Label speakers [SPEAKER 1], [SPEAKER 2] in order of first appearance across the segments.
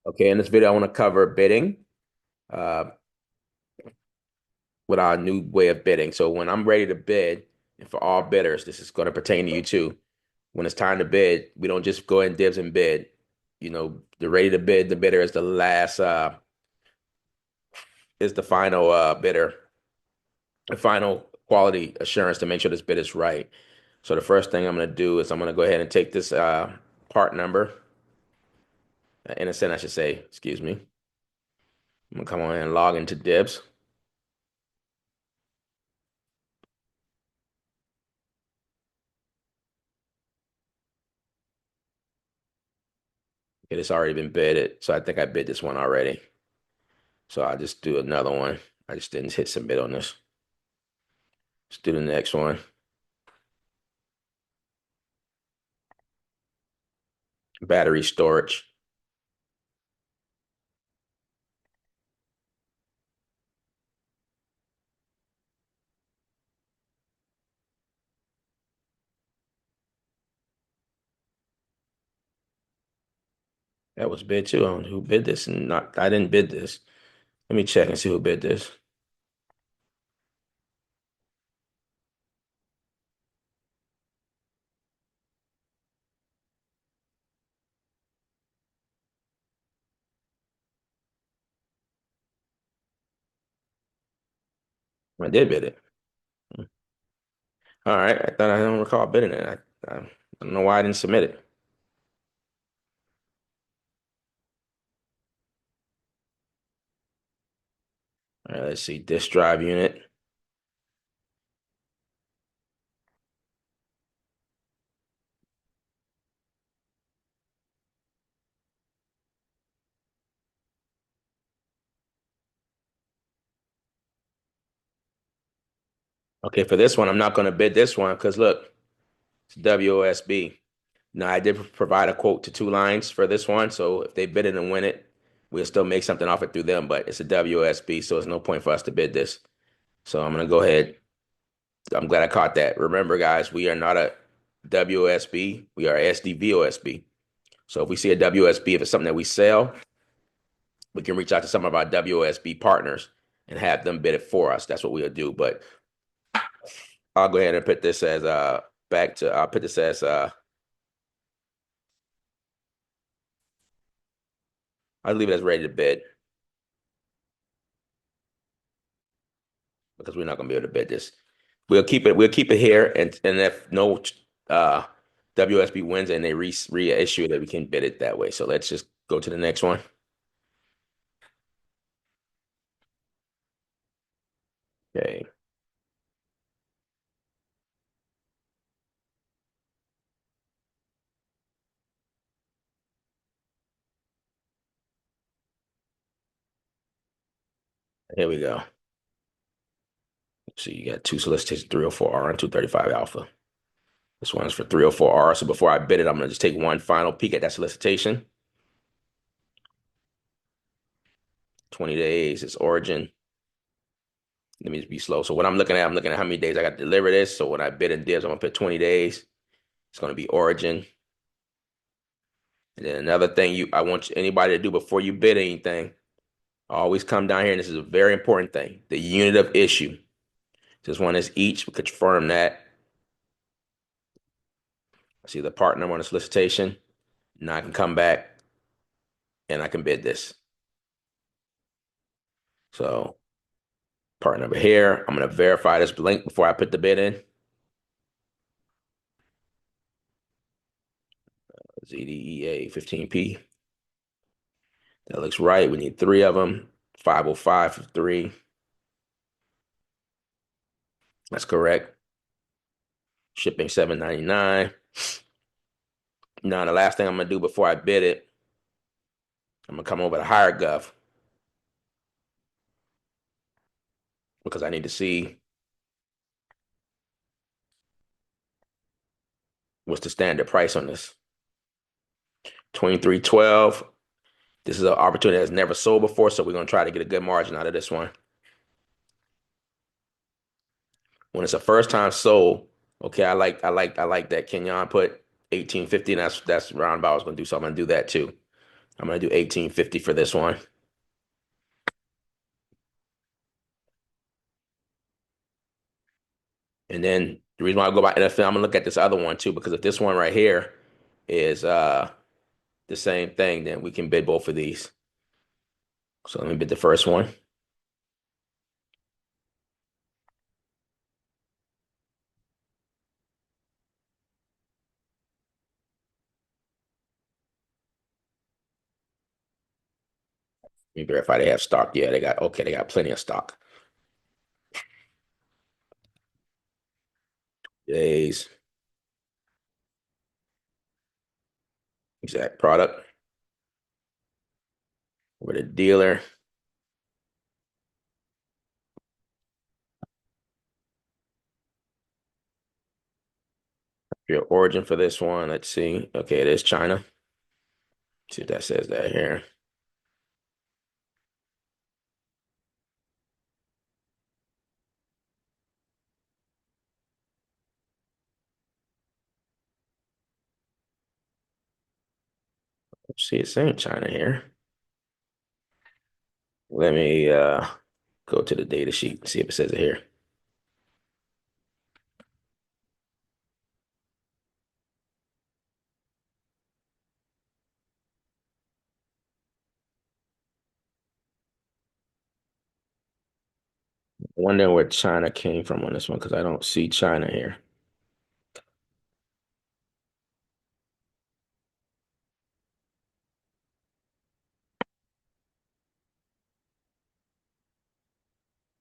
[SPEAKER 1] Okay, in this video, I want to cover bidding uh, with our new way of bidding. So when I'm ready to bid, and for all bidders, this is going to pertain to you too. When it's time to bid, we don't just go in dibs and bid. The ready to bid, the bidder is the last, is the final bidder, the final quality assurance to make sure this bid is right. So the first thing I'm going to do is I'm going to go ahead and take this part number, NSN, I should say, excuse me. I'm going to come on and log into DIBBS. It's already been bidded, so I think I bid this one already. So I'll just do another one. I just didn't hit submit on this. Let's do the next one. Battery storage. That was bid too. I don't know who bid this and not I didn't bid this. Let me check and see who bid this. I did bid it. All right. I thought I don't recall bidding it. I don't know why I didn't submit it. All right, let's see. Disk drive unit. Okay, for this one, I'm not going to bid this one because look, it's WOSB. Now, I did provide a quote to two lines for this one, so if they bid it and win it, we'll still make something off it through them, but it's a WOSB, so there's no point for us to bid this. So I'm gonna go ahead. I'm glad I caught that. Remember, guys, we are not a WOSB, we are SDVOSB. So if we see a WSB, if it's something that we sell, we can reach out to some of our WOSB partners and have them bid it for us. That's what we'll do. But I'll go ahead and put this as I'll put this as I'll leave it as ready to bid because we're not gonna be able to bid this. We'll keep it here, and if no uh WSB wins and they reissue it, we can bid it that way. So let's just go to the next one. Okay, here we go. So you got two solicitations, 304R and 235 alpha. This one's for 304R. So before I bid it, I'm gonna just take one final peek at that solicitation. 20 days, its origin. Let me just be slow. So what I'm looking at how many days I got to deliver this. So when I bid in dibs, I'm gonna put 20 days. It's gonna be origin. And then another thing I want anybody to do before you bid anything, always come down here, and this is a very important thing, the unit of issue. This one is each. We confirm that. I see the part number on the solicitation. Now I can come back and I can bid this. So part number here, I'm going to verify this link before I put the bid in. ZDEA 15P. That looks right. We need three of them. 505 for three. That's correct. Shipping $7.99. Now, the last thing I'm going to do before I bid it, I'm going to come over to HireGov because I need to see what's the standard price on this. 23.12. This is an opportunity that's never sold before, so we're going to try to get a good margin out of this one. When it's a first time sold, okay, I like that. Kenyon put 1850, and that's roundabout. I was going to do, so I'm going to do that too. I'm gonna do 1850 for this one. And then the reason why I go by NFL, I'm gonna look at this other one too, because if this one right here is the same thing, then we can bid both of these. So let me bid the first one. Let me verify they have stock. Yeah, they got okay, they got plenty of stock. Days, exact product. With a dealer. Your origin for this one. Let's see. Okay, it is China. See if that says that here. Let's see, it's saying China here. Let me go to the data sheet and see if it says it here. I wonder where China came from on this one because I don't see China here.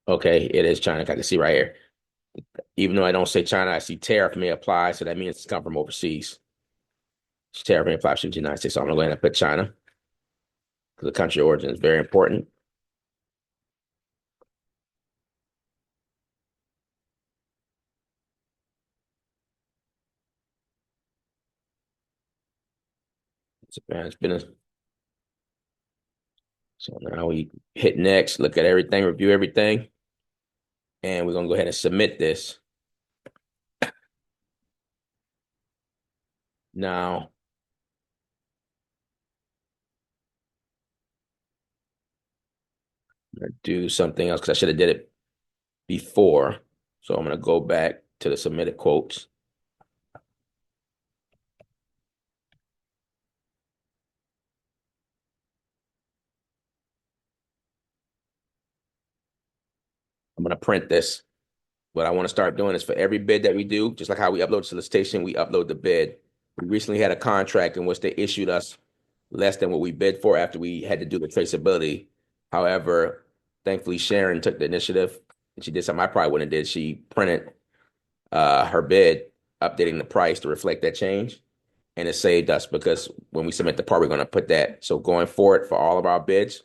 [SPEAKER 1] Okay, it is China. I can see right here. Even though I don't say China, I see tariff may apply, so that means it's come from overseas. Tariff may apply to the United States. So I'm gonna go ahead and put China because the country of origin is very important. It's been a, so now we hit next, look at everything, review everything, and we're gonna go ahead and submit this. Now, I'm gonna do something else because I should have did it before. So I'm gonna go back to the submitted quotes. I'm gonna print this. What I want to start doing is for every bid that we do, just like how we upload solicitation, we upload the bid. We recently had a contract in which they issued us less than what we bid for after we had to do the traceability. However, thankfully Sharon took the initiative and she did something I probably wouldn't have did. She printed her bid, updating the price to reflect that change. And it saved us because when we submit the part, we're going to put that. So going forward for all of our bids,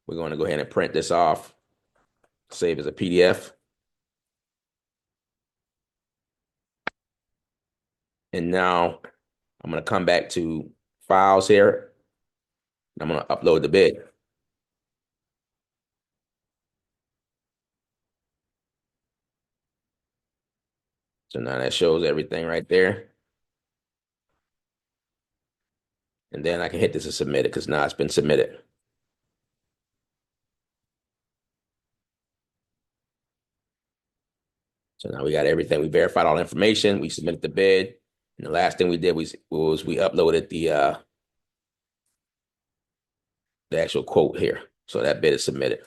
[SPEAKER 1] we're going to go ahead and print this off, save as a PDF. And now I'm going to come back to files here. I'm going to upload the bid. So now that shows everything right there. And then I can hit this and submit it because now it's been submitted. So now we got everything. We verified all the information. We submitted the bid. And the last thing we did was we uploaded the actual quote here. So that bid is submitted.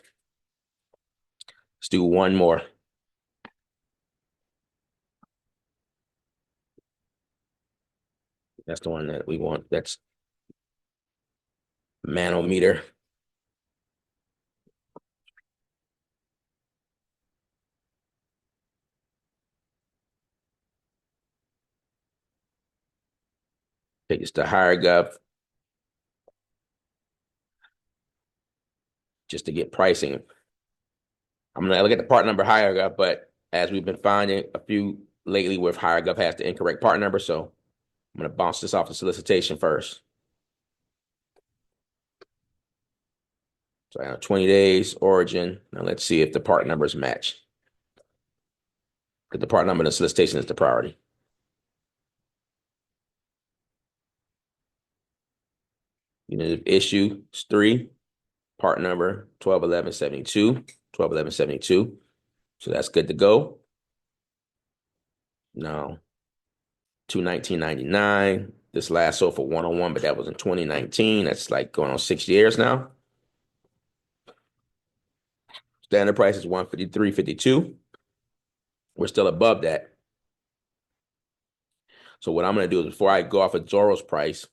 [SPEAKER 1] Let's do one more. That's the one that we want. That's manometer. Take this to HireGov just to get pricing. I'm gonna look at the part number HireGov, but as we've been finding a few lately with HireGov has the incorrect part number, so I'm gonna bounce this off the solicitation first. So I have 20 days origin. Now let's see if the part numbers match. Because the part number in the solicitation is the priority. Unit of issue is 3, part number 121172, 121172. So that's good to go. Now, 219.99. This last sold for 101, but that was in 2019. That's like going on 6 years now. Standard price is 153.52. We're still above that. So what I'm going to do is before I go off of Zoro's price,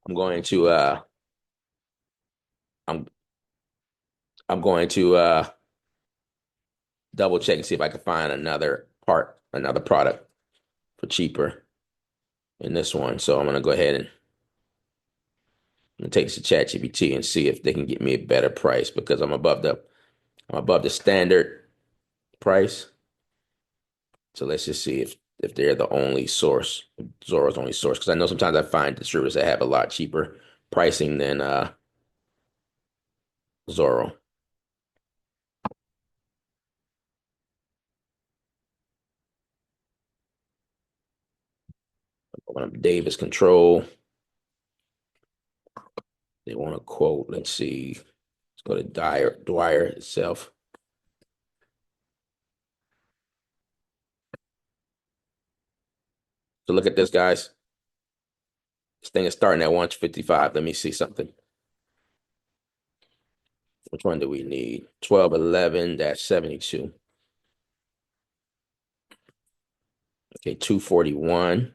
[SPEAKER 1] I'm going to I'm going to double check and see if I can find another product for cheaper in this one. So I'm going to go ahead and take this to ChatGPT and see if they can get me a better price because I'm above the standard price. So let's just see if they're the only source, Zoro's only source. Because I know sometimes I find distributors that have a lot cheaper pricing than Zoro. Open up Davis Control. They want a quote. Let's see. Let's go to Dwyer itself. So look at this, guys. This thing is starting at 155. Let me see something. Which one do we need? 1211-72. Okay, 241.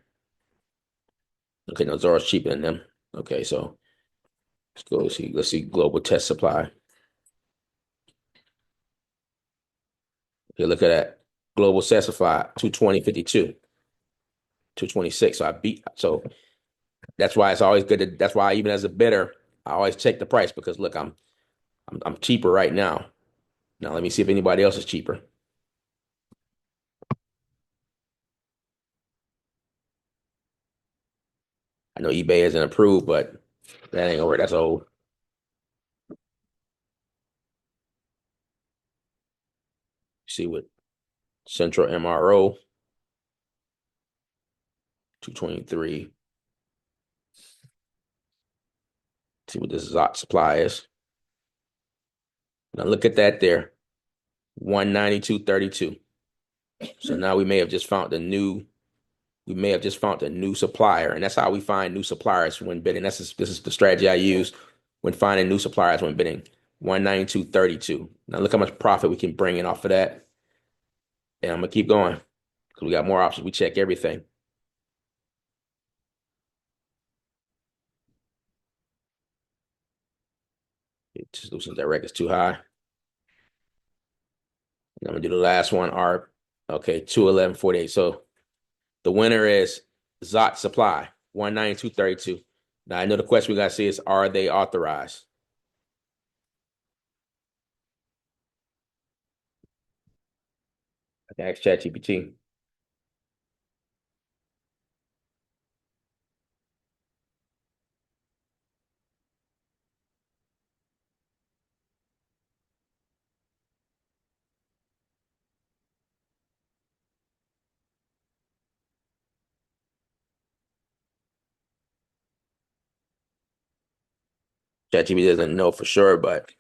[SPEAKER 1] Okay, no, Zoro's cheaper than them. Okay, so let's go see. Let's see global test supply. Okay, look at that. Global test supply, 220.52. 226. So I beat. So that's why it's always good to, that's why even as a bidder, I always check the price because look, I'm cheaper right now. Now let me see if anybody else is cheaper. I know eBay isn't approved, but that ain't over. That's old. See what Central MRO 223. See what this Zot supply is. Now look at that there. 192.32. So now we may have just found a new supplier, and that's how we find new suppliers when bidding. This is the strategy I use when finding new suppliers when bidding. 192.32. Now look how much profit we can bring in off of that. And I'm gonna keep going because we got more options. We check everything. Solution direct is too high. And I'm gonna do the last one. Okay, 211.48. So the winner is Zot Supply, 192.32. Now I know the question we gotta see is, are they authorized? I can ask ChatGPT. ChatGPT doesn't know for sure, but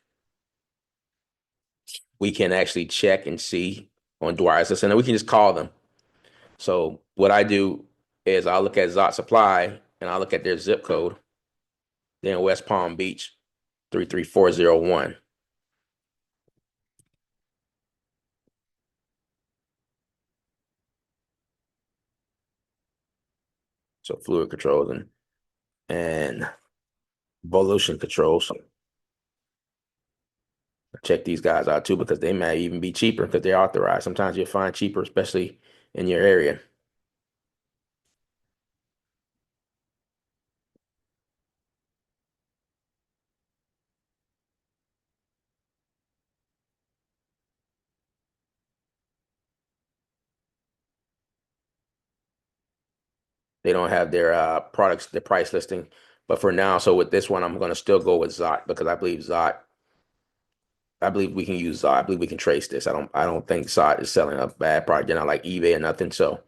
[SPEAKER 1] we can actually check and see on Dwyer's list, and then we can just call them. So what I do is I'll look at Zot Supply and I'll look at their zip code. They're in West Palm Beach, 33401. So fluid controls and Volution controls. Check these guys out too because they may even be cheaper because they're authorized. Sometimes you'll find cheaper, especially in your area. They don't have their products, their price listing. But for now, so with this one, I'm going to still go with Zot because I believe we can use Zot. I believe we can trace this. I don't think Zot is selling a bad product. They're not like eBay or nothing. So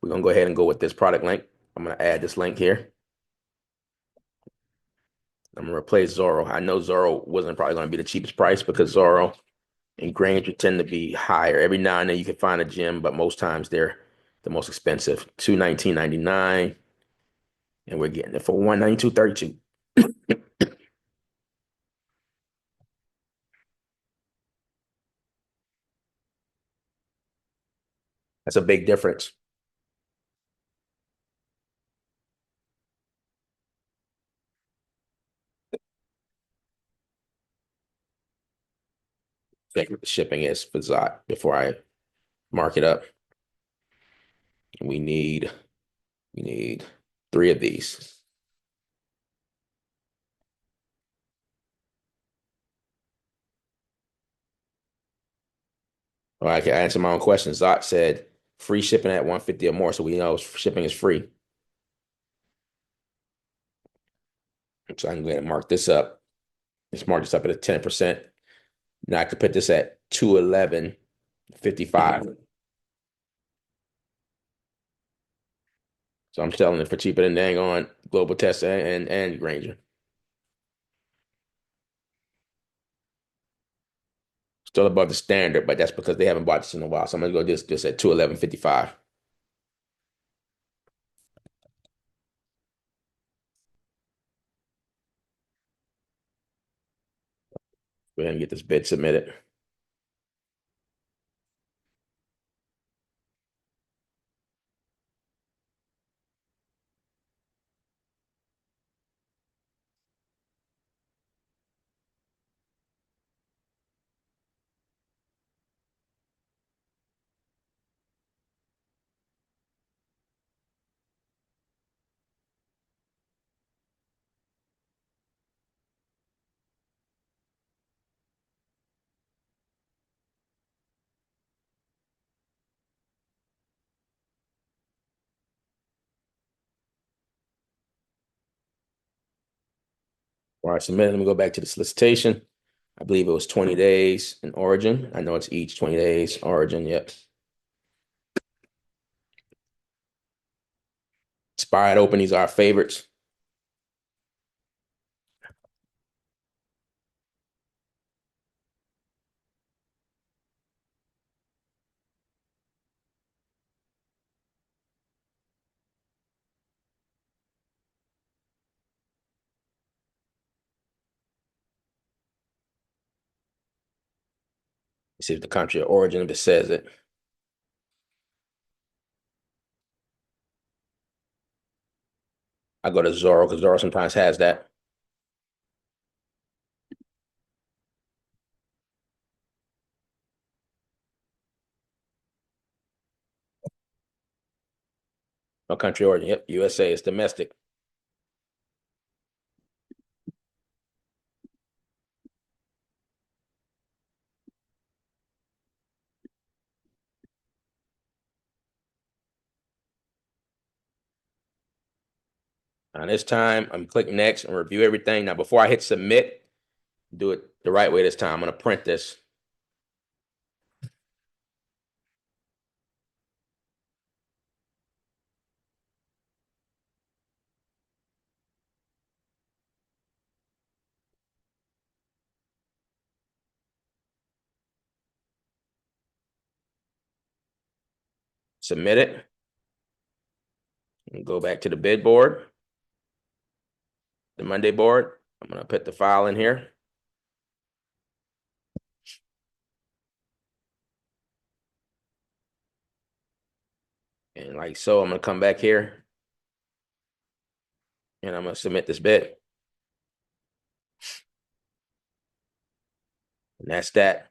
[SPEAKER 1] we're gonna go ahead and go with this product link. I'm gonna add this link here. I'm gonna replace Zorro. I know Zorro wasn't probably gonna be the cheapest price because Zorro and Granger tend to be higher. Every now and then you can find a gem, but most times they're the most expensive. 219.99, and we're getting it for 192.32. That's a big difference. Check what the shipping is for Zot before I mark it up. We need we need three of these. All right, I can answer my own question. Zot said free shipping at 150 or more, so we know shipping is free. So I can go ahead and mark this up. Let's mark this up at a 10%. Now I could put this at 211.55. So I'm selling it for cheaper than dang on Global Test and Granger. Still above the standard, but that's because they haven't bought this in a while. So I'm gonna go this at 211.55. Go ahead and get this bid submitted. All right, submitted. Let me go back to the solicitation. I believe it was 20 days in origin. I know it's each 20 days origin. Yep. Expired openings are our favorites. See if the country of origin, if it says it. I go to Zoro because Zoro sometimes has that. No country of origin. Yep, USA is domestic. Now this time, I'm clicking next and review everything. Now before I hit submit, do it the right way this time. I'm gonna print this. Submit it. And go back to the bid board, the Monday board. I'm gonna put the file in here. And like so, I'm gonna come back here and I'm gonna submit this bid. And that's that.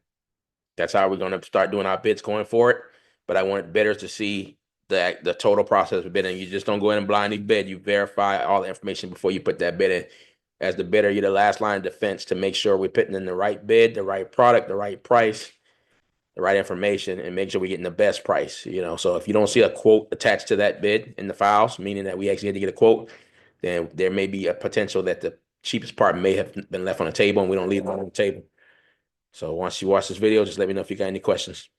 [SPEAKER 1] That's how we're gonna start doing our bids going forward. But I want bidders to see the total process of bidding. You just don't go in and blindly bid. You verify all the information before you put that bid in. As the bidder, you're the last line of defense to make sure we're putting in the right bid, the right product, the right price, the right information, and make sure we're getting the best price. So if you don't see a quote attached to that bid in the files, meaning that we actually had to get a quote, then there may be a potential that the cheapest part may have been left on the table and we don't leave it on the table. So once you watch this video, just let me know if you got any questions.